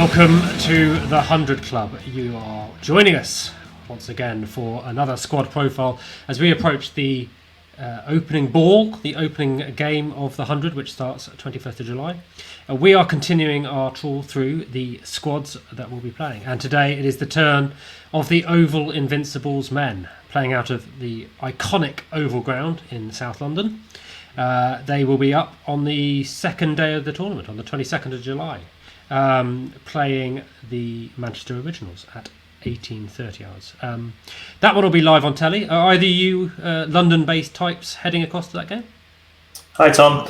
Welcome to the 100 Club. You are joining us once again for another squad profile as we approach the opening ball, the opening game of the 100, which starts 21st of July. We are continuing our trawl through the squads that we'll be playing, and today it is the turn of the Oval Invincibles men, playing out of the iconic Oval Ground in South London. They will be up on the second day of the tournament, on the 22nd of July, playing the Manchester Originals at 18:30 hours. That one will be live on telly. Are either you London-based types heading across to that game? Hi Tom.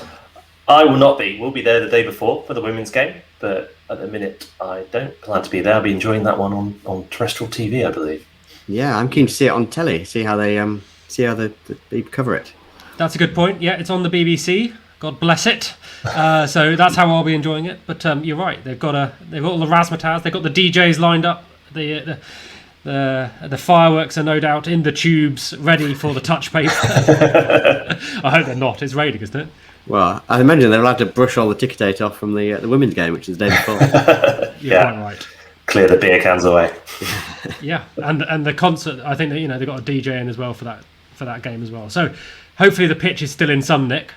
I will not be. We'll be there the day before for the women's game, but at the minute I don't plan to be there. I'll be enjoying that one on terrestrial TV, I believe. Yeah, I'm keen to see it on telly. See how they cover it. That's a good point. Yeah, it's on the BBC. God bless it. So that's how I'll be enjoying it. But you're right. They've got all the razzmatazz. They've got the DJs lined up. The fireworks are no doubt in the tubes, ready for the touch paper. I hope they're not. It's raining, isn't it? Well, I imagine they're allowed to brush all the ticker date off from the women's game, which is the day before. You're quite right. Clear the beer cans away. Yeah, and the concert. I think that they've got a DJ in as well for that game as well. So hopefully the pitch is still in some nick.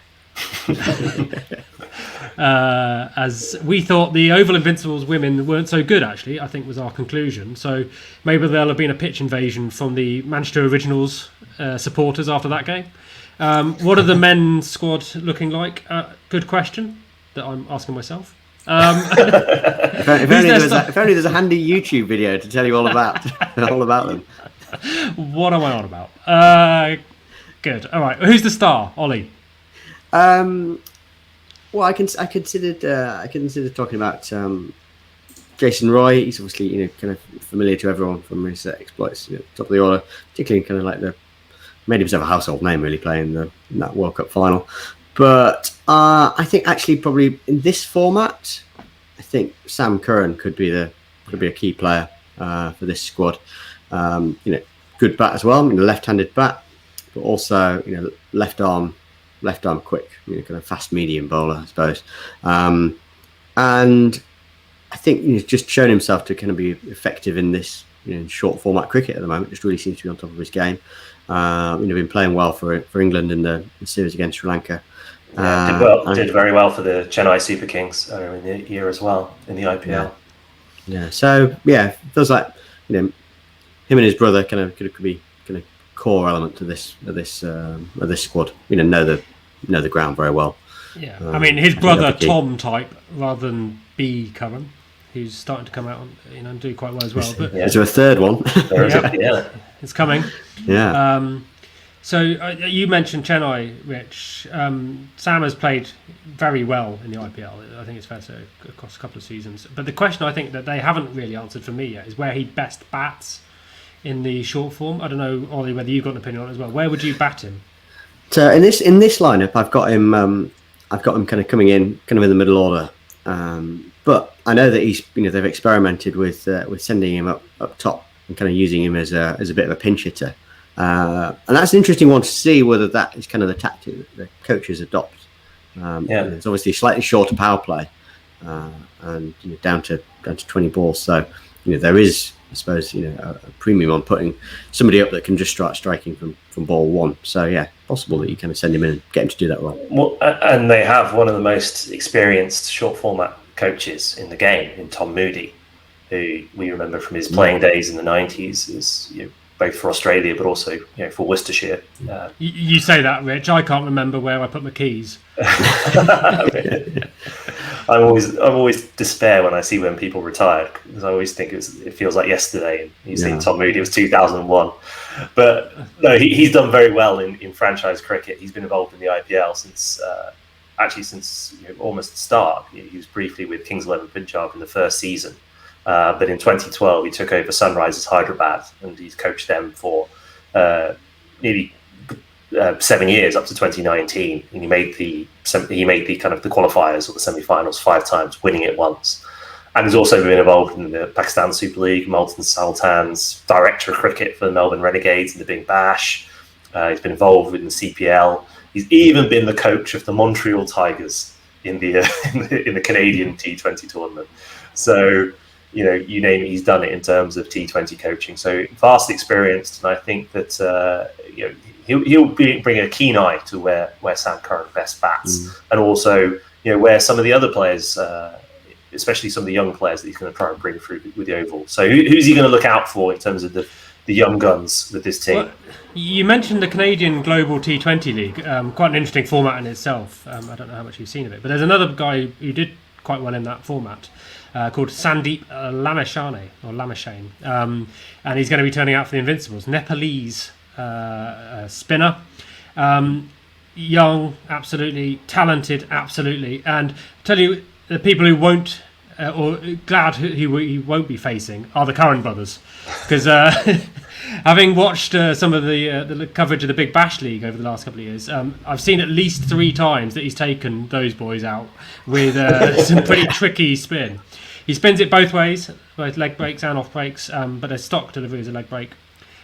As we thought the Oval Invincibles women weren't so good, actually, I think was our conclusion. So maybe there'll have been a pitch invasion from the Manchester Originals supporters after that game. What are the men's squad looking like? Good question that I'm asking myself. If only there's a handy YouTube video to tell you all about them. What am I on about? Good. All right. Who's the star? Oli. Well, I considered talking about Jason Roy. He's obviously kind of familiar to everyone from his exploits, top of the order, particularly kind of like made himself a household name really playing in that World Cup final. But I think actually probably in this format, I think Sam Curran could be a key player for this squad. Good bat as well, left-handed bat, but also left arm quick, kind of fast medium bowler, I suppose. And I think he's just shown himself to kind of be effective in this short format cricket at the moment. Just really seems to be on top of his game. Been playing well for England in the series against Sri Lanka. Did very well for the Chennai Super Kings earlier in the year as well in the IPL. Yeah. So feels like him and his brother could be kind of core element to this squad. Know the ground very well. Yeah, I mean his brother Tom type rather than B Curran, who's starting to come out and do quite well as well. But is there a third one? Yeah, it's coming. Yeah. So you mentioned Chennai, Rich. Sam has played very well in the IPL. I think it's fair to say across a couple of seasons. But the question I think that they haven't really answered for me yet is where he best bats in the short form. I don't know, Ollie, whether you've got an opinion on it as well. Where would you bat him? So in this lineup, I've got him kind of coming in, kind of in the middle order. But I know that he's they've experimented with sending him up top and kind of using him as a bit of a pinch hitter. And that's an interesting one to see whether that is kind of the tactic that the coaches adopt. It's obviously slightly shorter power play, and down to 20 balls. So there is, I suppose, a premium on putting somebody up that can just start striking from ball one. So yeah, possible that you kind of send him in and get him to do that well. Well, and they have one of the most experienced short format coaches in the game, in Tom Moody, who we remember from his playing days in the 90s, is both for Australia but also for Worcestershire. You say that, Rich. I can't remember where I put my keys. I always despair when I see when people retired, because I always think it feels like yesterday. And you've seen Tom Moody, it was 2001. But no, he's done very well in franchise cricket. He's been involved in the IPL since almost the start. He was briefly with Kings 11 Punjab in the first season. But in 2012, he took over Sunrisers Hyderabad, and he's coached them for nearly 7 years up to 2019. And he made the kind of the qualifiers or the semi-finals 5 times, winning it once. And he's also been involved in the Pakistan Super League, Multan Sultans, director of cricket for the Melbourne Renegades and the Big Bash. He's been involved in the CPL. He's even been the coach of the Montreal Tigers in the Canadian T20 tournament. So you know, you name it, he's done it in terms of T20 coaching. So vastly experienced, and I think that you know, he'll bring a keen eye to where Sam Curran best bats, and also, you know, where some of the other players, especially some of the young players that he's going to try and bring through with the Oval. So who's he going to look out for in terms of the young guns with this team? Well, you mentioned the Canadian Global T20 League, quite an interesting format in itself. I don't know how much you've seen of it, but there's another guy who did quite well in that format, called Sandeep Lamashane, and he's going to be turning out for the Invincibles. Nepalese spinner, young, absolutely talented, absolutely. And I tell you, the people who won't, or glad he won't be facing, are the Curran brothers, because having watched some of the coverage of the Big Bash League over the last couple of years, I've seen at least 3 times that he's taken those boys out with some pretty tricky spin. He spins it both ways, both leg breaks and off breaks, but a stock delivery is a leg break.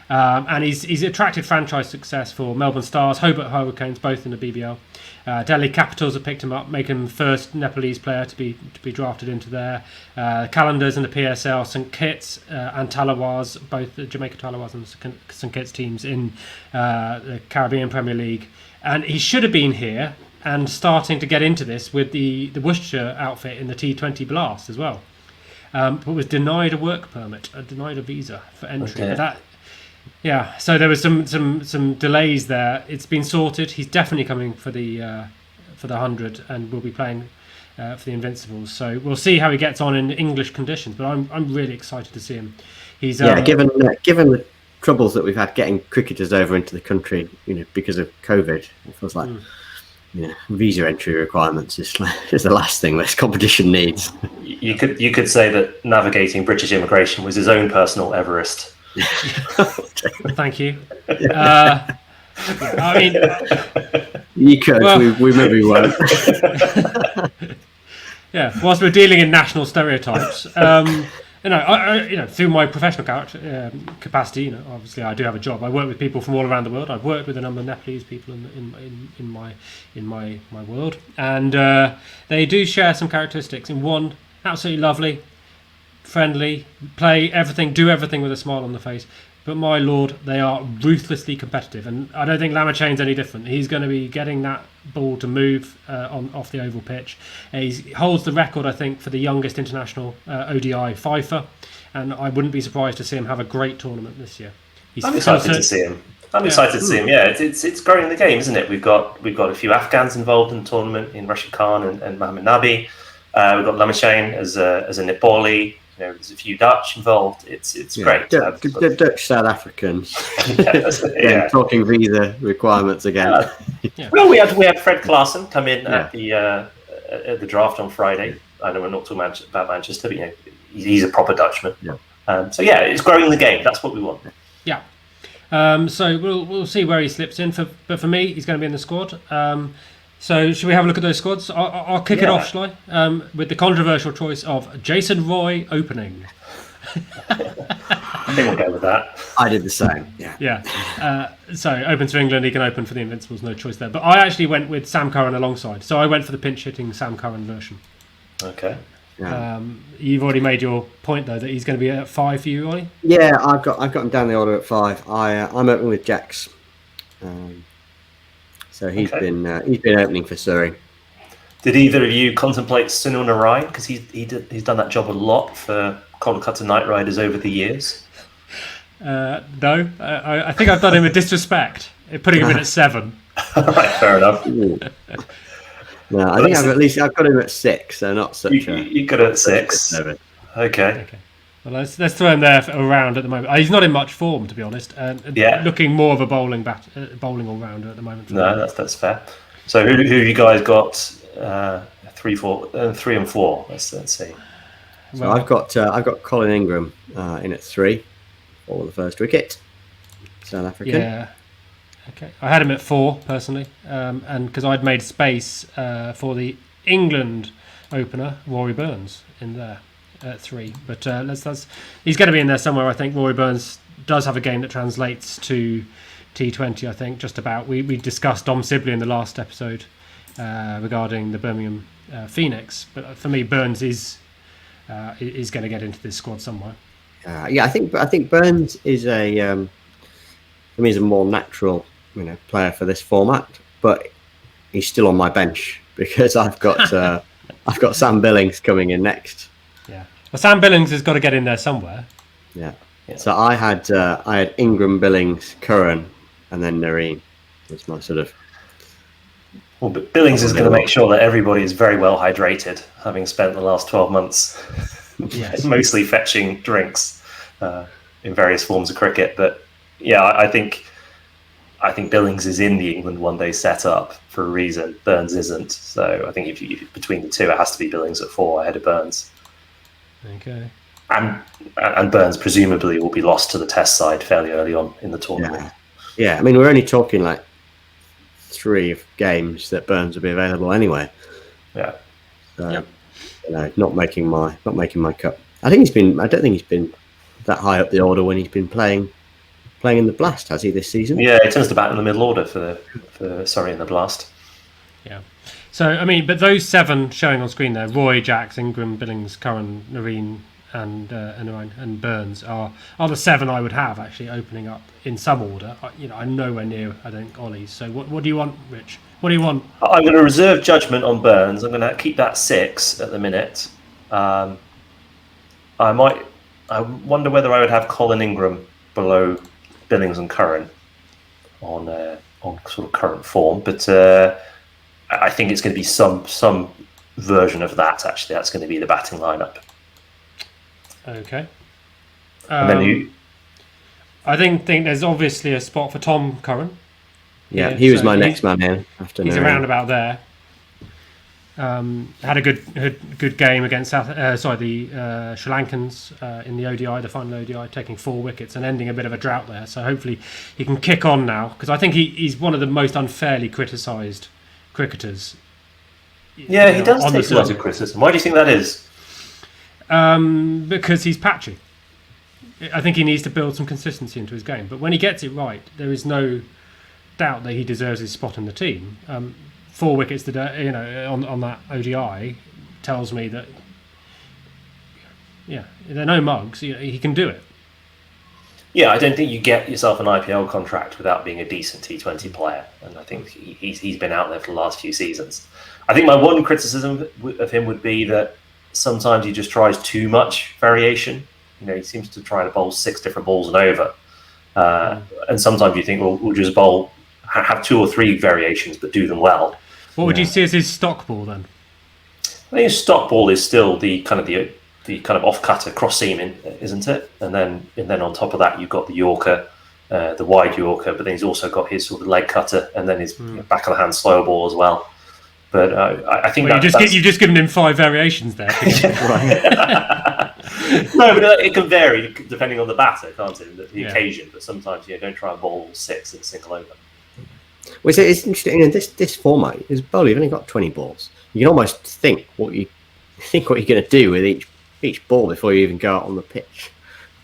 And he's attracted franchise success for Melbourne Stars, Hobart Hurricanes, both in the BBL. Delhi Capitals have picked him up, making him the first Nepalese player to be drafted into there. Calendars in the PSL, St Kitts and Talawars, both the Jamaica Talawars and St Kitts teams in the Caribbean Premier League. And he should have been here and starting to get into this with the Worcestershire outfit in the T20 Blast as well. But was denied a work permit, denied a visa for entry. Okay. Yeah, so there was some delays there. It's been sorted. He's definitely coming for the 100 and will be playing for the Invincibles. So we'll see how he gets on in English conditions. But I'm really excited to see him. He's given the troubles that we've had getting cricketers over into the country, you know, because of COVID, it feels like you know, visa entry requirements is the last thing this competition needs. You could say that navigating British immigration was his own personal Everest. Thank you. I mean, you could. Well, we maybe won't. Yeah. Whilst we're dealing in national stereotypes, I through my professional capacity, you know, obviously I do have a job. I work with people from all around the world. I've worked with a number of Nepalese people in my world, and they do share some characteristics. In one, absolutely lovely, friendly, play everything, do everything with a smile on the face. But my lord, they are ruthlessly competitive, and I don't think Lamachane's any different. He's going to be getting that ball to move off the oval pitch. He holds the record, I think, for the youngest international ODI fifer, and I wouldn't be surprised to see him have a great tournament this year. I'm excited to see him. Excited to see him. Yeah, it's growing the game, isn't it? We've got a few Afghans involved in the tournament, in Rashid Khan and Mohammed Nabi. We've got Lamashane as a Nepali. You know, there's a few Dutch involved. It's great. The Dutch South Africans. Yeah. Talking visa requirements again. Well, we had Fred Klaassen come in at the draft on Friday. I know we're not talking about Manchester, but you know, he's a proper Dutchman. Yeah. So yeah, it's growing the game. That's what we want. Yeah. So we'll see where he slips in. But for me, he's going to be in the squad. So should we have a look at those squads? I'll kick it off, shall I? With the controversial choice of Jason Roy opening. I think we'll go with that. I did the same. Yeah. So opens for England, he can open for the Invincibles, no choice there. But I actually went with Sam Curran alongside. So I went for the pinch hitting Sam Curran version. Okay. Yeah. You've already made your point though that he's going to be at 5 for you, Oli. Yeah, I've got him down the order at 5. I'm opening with Jax. So he's been opening for Surrey. Did either of you contemplate Sunil Narayan? Because he's done that job a lot for Kolkata Knight Riders over the years. No, I think I've done him a disrespect, putting him in at 7. Right, fair enough. No, I think I've got him at 6, so not such you got him at 6. Okay. Well, let's throw him there around at the moment. He's not in much form, to be honest. Looking more of a bowling all-rounder at the moment. No, that's fair. So who have you guys got? 3, 4, 3 and 4. Let's see. So I've got Colin Ingram in at 3 for the first wicket. South African. Yeah. Okay. I had him at 4 personally, and because I'd made space for the England opener Rory Burns in there. At 3, but he's going to be in there somewhere. I think Rory Burns does have a game that translates to T20. I think just about. We discussed Dom Sibley in the last episode regarding the Birmingham Phoenix, but for me, Burns is is going to get into this squad somewhere. Yeah, I think Burns is for me, is a more natural, player for this format, but he's still on my bench because I've got Sam Billings coming in next. Yeah, well, Sam Billings has got to get in there somewhere. Yeah. So I had Ingram, Billings, Curran, and then Nareen. That's my sort of. Well, but Billings is going to make sure that everybody is very well hydrated, having spent the last 12 months mostly fetching drinks in various forms of cricket. But yeah, I think Billings is in the England one-day setup for a reason. Burns isn't. So I think if between the two, it has to be Billings at 4 ahead of Burns. Okay. And Burns presumably will be lost to the Test side fairly early on in the tournament. Yeah, I mean, we're only talking like 3 games that Burns will be available anyway. Yeah. So, not making my cut. I don't think he's been that high up the order when he's been playing in the Blast, has he, this season? Yeah, he tends to bat in the middle order in the Blast. Yeah. So, I mean, but those 7 showing on screen there, Roy, Jacks, Ingram, Billings, Curran, Nareen, and Burns are the 7 I would have actually opening up in some order. I'm nowhere near, I think, Ollie's. So what do you want, Rich? What do you want? I'm going to reserve judgment on Burns. I'm going to keep that 6 at the minute. I wonder whether I would have Colin Ingram below Billings and Curran on sort of current form, but I think it's going to be some version of that. Actually, that's going to be the batting lineup. Okay. And then I think there's obviously a spot for Tom Curran. Yeah, he was my next man in. He's around about there. Had a good game against the Sri Lankans in the ODI, the final ODI, taking 4 wickets and ending a bit of a drought there. So hopefully he can kick on now, because I think he's one of the most unfairly criticised cricketers. Yeah, he does take a lot of criticism. Why do you think that is? Because he's patchy. I think he needs to build some consistency into his game. But when he gets it right, there is no doubt that he deserves his spot in the team. 4 wickets today, on that ODI tells me that, they're no mugs. He can do it. Yeah, I don't think you get yourself an IPL contract without being a decent T20 player, and I think he's been out there for the last few seasons. I think my one criticism of him would be that sometimes he just tries too much variation. He seems to try to bowl 6 different balls and over, and sometimes you think, well, we'll just have 2 or 3 variations, but do them well. What would you see as his stock ball then? I think his stock ball is still the kind of off-cutter cross seaming, isn't it? And then on top of that, you've got the Yorker, the wide Yorker, but then he's also got his sort of leg cutter, and then his back of the hand slow ball as well. But I think you've just given him 5 variations there. No, but it can vary depending on the batter, can't it? The occasion, but sometimes don't try and bowl 6 in a single over. Well, it's interesting. This format is bowling. You've only got 20 balls. You can almost think what you're going to do with each ball before you even go out on the pitch.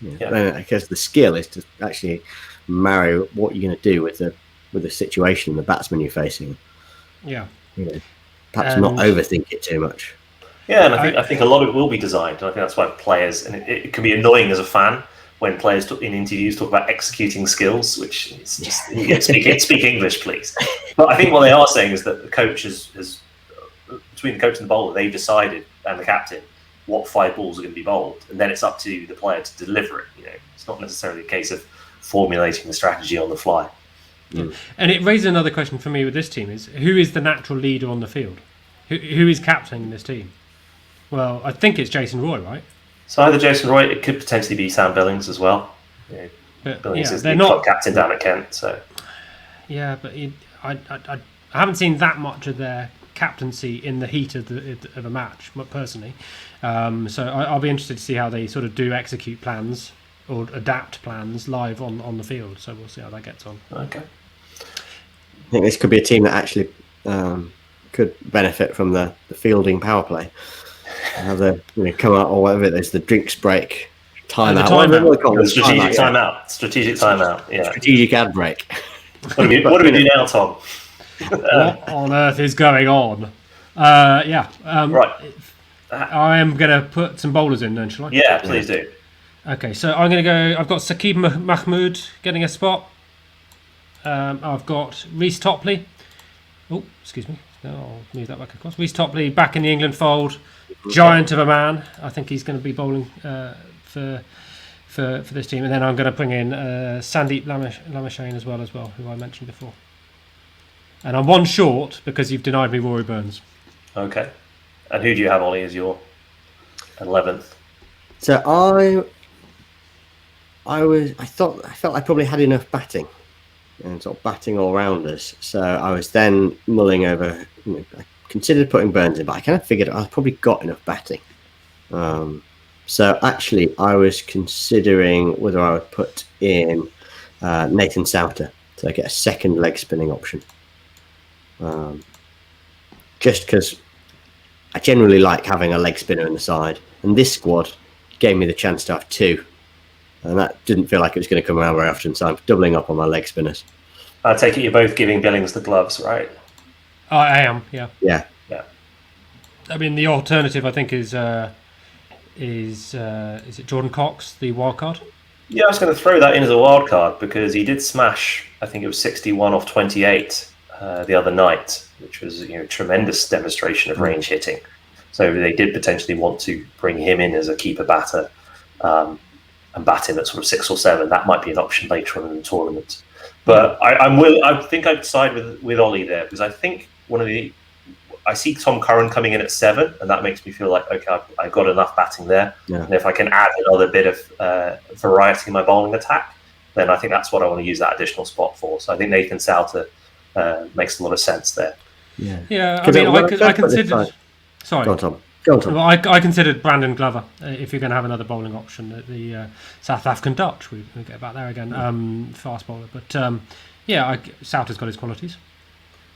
Because the skill is to actually marry what you're going to do with the situation, the batsman you're facing. Yeah. Perhaps not overthink it too much. Yeah, and I think a lot of it will be designed. And I think that's why players, and it can be annoying as a fan when players in interviews talk about executing skills, which is just speak English, please. But I think what they are saying is that the coach has between the coach and the bowler, they've decided, and the captain, what 5 balls are going to be bowled, and then it's up to the player to deliver it. It's not necessarily a case of formulating the strategy on the fly. Yeah. And it raises another question for me with this team: is who is the natural leader on the field? Who is captaining this team? Well, I think it's Jason Roy, right? So either Jason Roy, it could potentially be Sam Billings as well. Billings is the club captain down at Kent, so. Yeah, but I haven't seen that much of their captaincy in the heat of a match, personally. So I'll be interested to see how they sort of do execute plans or adapt plans live on the field. So we'll see how that gets on. Okay. I think this could be a team that actually could benefit from the fielding power play. Have the come out or whatever it is, the drinks break, timeout. Strategic timeout. Yeah. Strategic ad break. What do we do now, Tom? What on earth is going on? Right. I am going to put some bowlers in then, shall I? Yeah, please do. Okay, so I'm going to go. I've got Saqib Mahmood getting a spot. I've got Reece Topley. Oh, excuse me. No, I'll move that back across. Reece Topley back in the England fold. Giant of a man. I think he's going to be bowling for this team. And then I'm going to bring in Sandeep Lamashane as well, who I mentioned before. And I'm one short because you've denied me Rory Burns. Okay. And who do you have, Ollie, as your 11th? So I felt I probably had enough batting and sort of batting all rounders. So I was then mulling over. I considered putting Burns in, but I kind of figured I probably got enough batting. So actually, I was considering whether I would put in Nathan Souter to get a second leg spinning option. Just because I generally like having a leg spinner in the side, and this squad gave me the chance to have two, and that didn't feel like it was going to come around very often, so I'm doubling up on my leg spinners. I take it you're both giving Billings the gloves, right? I am, yeah. Yeah. I mean, the alternative I think is it Jordan Cox, the wild card? Yeah, I was going to throw that in as a wild card because he did smash. I think it was 61 off 28 the other night, which was a tremendous demonstration of range hitting. So they did potentially want to bring him in as a keeper batter and bat him at sort of 6 or 7. That might be an option later on in the tournament. But I think I'd side with Ollie there because I think I see Tom Curran coming in at 7, and that makes me feel like, okay, I've got enough batting there. Yeah. And if I can add another bit of variety in my bowling attack, then I think that's what I want to use that additional spot for. So I think Nathan Souter makes a lot of sense there. Yeah. I mean, I considered. Sorry. Go on, Tom. Well, I considered Brandon Glover if you're going to have another bowling option. The South African Dutch, we get back there again. Fast bowler, but Souter's got his qualities.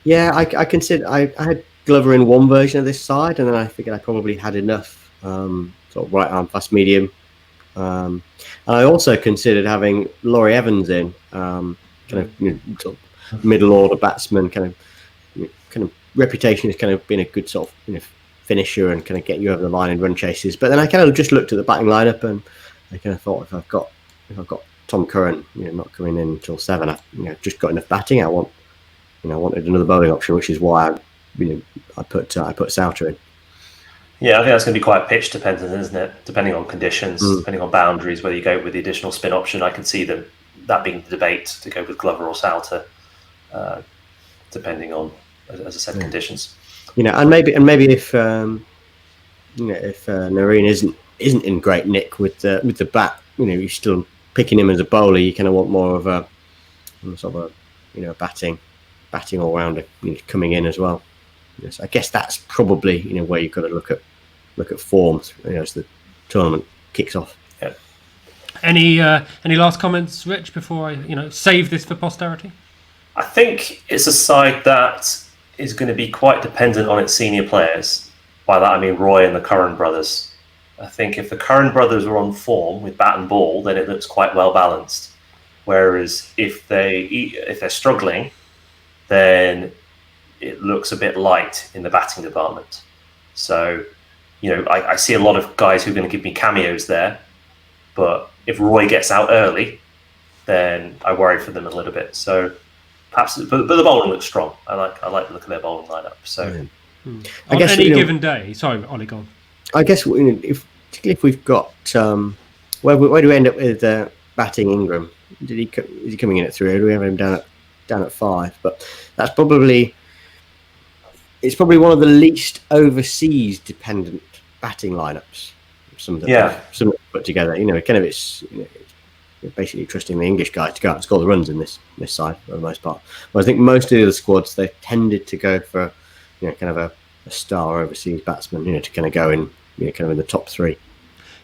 Yeah, I considered. I had Glover in one version of this side, and then I figured I probably had enough sort of right arm fast medium. And I also considered having Laurie Evans in, kind of, sort of middle order batsman, kind of reputation has kind of been a good sort of finisher and kind of get you over the line in run chases. But then I kind of just looked at the batting lineup and I kind of thought if I've got Tom Curran, not coming in until 7, I've just got enough batting. I wanted another bowling option, which is why I put Souter in. Yeah, I think that's going to be quite pitch dependent, isn't it? Depending on conditions, depending on boundaries, whether you go with the additional spin option. I can see that being the debate to go with Glover or Souter, depending on, as I said, conditions. And maybe if Nareen isn't in great nick with the bat, you're still picking him as a bowler. You kind of want more of a sort of a batting all rounder coming in as well. Yes, I guess that's probably where you've got to look at forms as the tournament kicks off. Yeah. Any last comments, Rich, before I save this for posterity? I think it's a side that is going to be quite dependent on its senior players. By that I mean Roy and the Curran brothers. I think if the Curran brothers are on form with bat and ball, then it looks quite well balanced. Whereas if they're struggling, then it looks a bit light in the batting department. So, I see a lot of guys who are going to give me cameos there. But if Roy gets out early, then I worry for them a little bit. So perhaps, but the bowling looks strong. I like the look of their bowling lineup. So, I guess any given day. Sorry, Ollie, go on. I guess particularly if we've got where do we end up with batting Ingram? Is he coming in at 3? Or do we have him down at 5? But that's probably one of the least overseas dependent batting lineups. Some put together. It's basically trusting the English guy to go out and score the runs in this side for the most part. But I think most of the other squads they tended to go for kind of a star overseas batsman to kind of go in kind of in the top 3.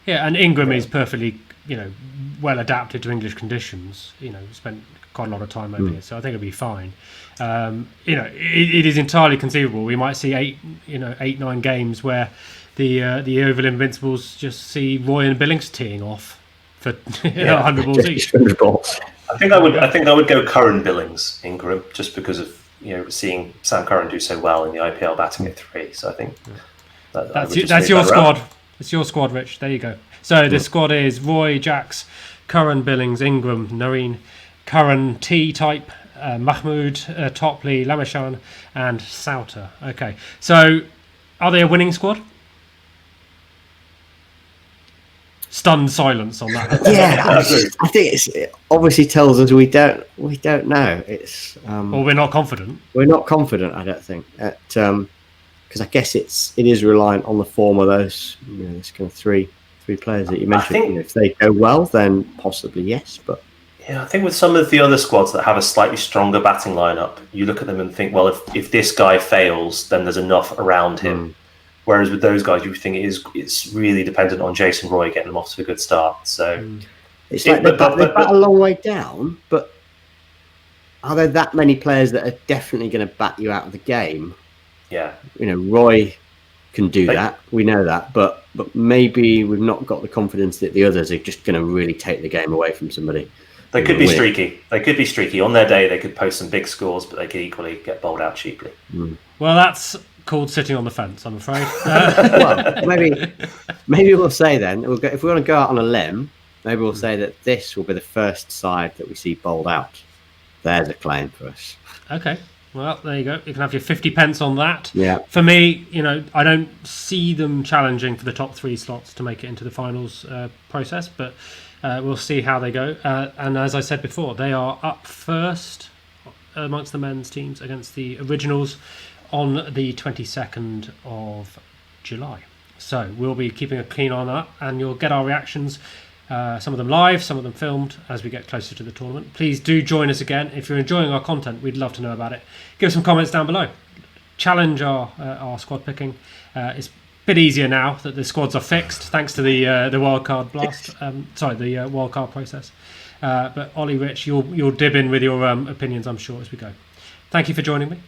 Yeah, and Ingram is perfectly well adapted to English conditions. Spent quite a lot of time over here, so I think it'll be fine. It is entirely conceivable we might see 8-9 games where the Oval Invincibles just see Roy and Billings teeing off for 100 balls each. 100 balls. I think I would go Curran, Billings, Ingram, just because of seeing Sam Curran do so well in the IPL batting at 3. So I think That's your squad. It's your squad, Rich. There you go. So the squad is Roy, Jax, Curran, Billings, Ingram, Noreen, Curran, T-type, Mahmood, Topley, Lameshan, and Sauter. Okay. So are they a winning squad? Stunned silence on that. Yeah, I think it obviously tells us we don't know. It's well, we're not confident. We're not confident. I don't think because I guess it is reliant on the form of those this kind of three players that you mentioned. I think, if they go well, then possibly yes. But yeah, I think with some of the other squads that have a slightly stronger batting lineup, you look at them and think, well, if this guy fails, then there's enough around him. Whereas with those guys, you think it's really dependent on Jason Roy getting them off to a good start. So it's like they're a long way down, but are there that many players that are definitely going to bat you out of the game? Yeah, Roy can do that. We know that, but maybe we've not got the confidence that the others are just going to really take the game away from somebody. They could be streaky. They could be streaky on their day. They could post some big scores, but they could equally get bowled out cheaply. Well, that's called sitting on the fence, I'm afraid. Well, maybe we'll say then, if we want to go out on a limb, maybe we'll say that this will be the first side that we see bowled out. There's a claim for us. Okay, well, there you go. You can have your 50 pence on that. Yeah. For me, I don't see them challenging for the top 3 slots to make it into the finals process, but we'll see how they go. And as I said before, they are up first amongst the men's teams against the Originals on the 22nd of July. So we'll be keeping a keen eye on that, and you'll get our reactions, some of them live, some of them filmed, as we get closer to the tournament. Please do join us again. If you're enjoying our content, we'd love to know about it. Give us some comments down below. Challenge our squad picking. It's a bit easier now that the squads are fixed, thanks to the wildcard blast. The wildcard process. But Ollie, Rich, you'll dib in with your opinions, I'm sure, as we go. Thank you for joining me.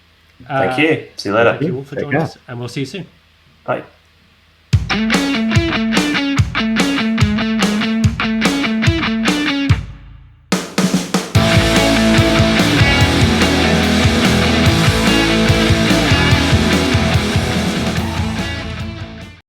Thank you. See you later. Thank you all for joining us, and we'll see you soon. Bye.